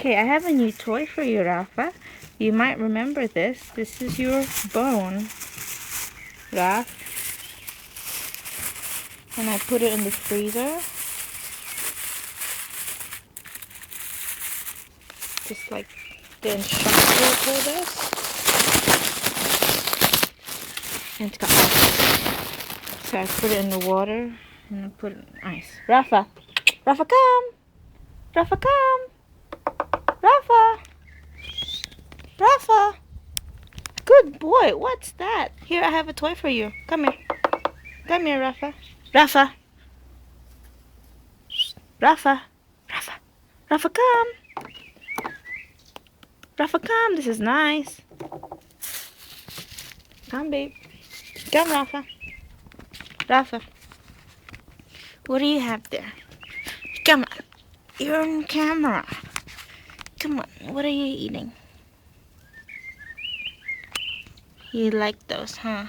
Okay, I have a new toy for you, Rafa. You might remember this. This is your bone, Raf. And I put it in the freezer. Just like the instructor told us. And it's got ice. So I put it in the water and I put it in ice. Rafa! Rafa, come! Rafa, come! Rafa! Rafa! Good boy, what's that? Here, I have a toy for you. Come here. Come here, Rafa. Rafa! Rafa! Rafa! Rafa, come! Rafa, come! This is nice. Come, babe. Come, Rafa. Rafa. What do you have there? Come on. You're on camera. Come on. What are you eating? You like those, huh?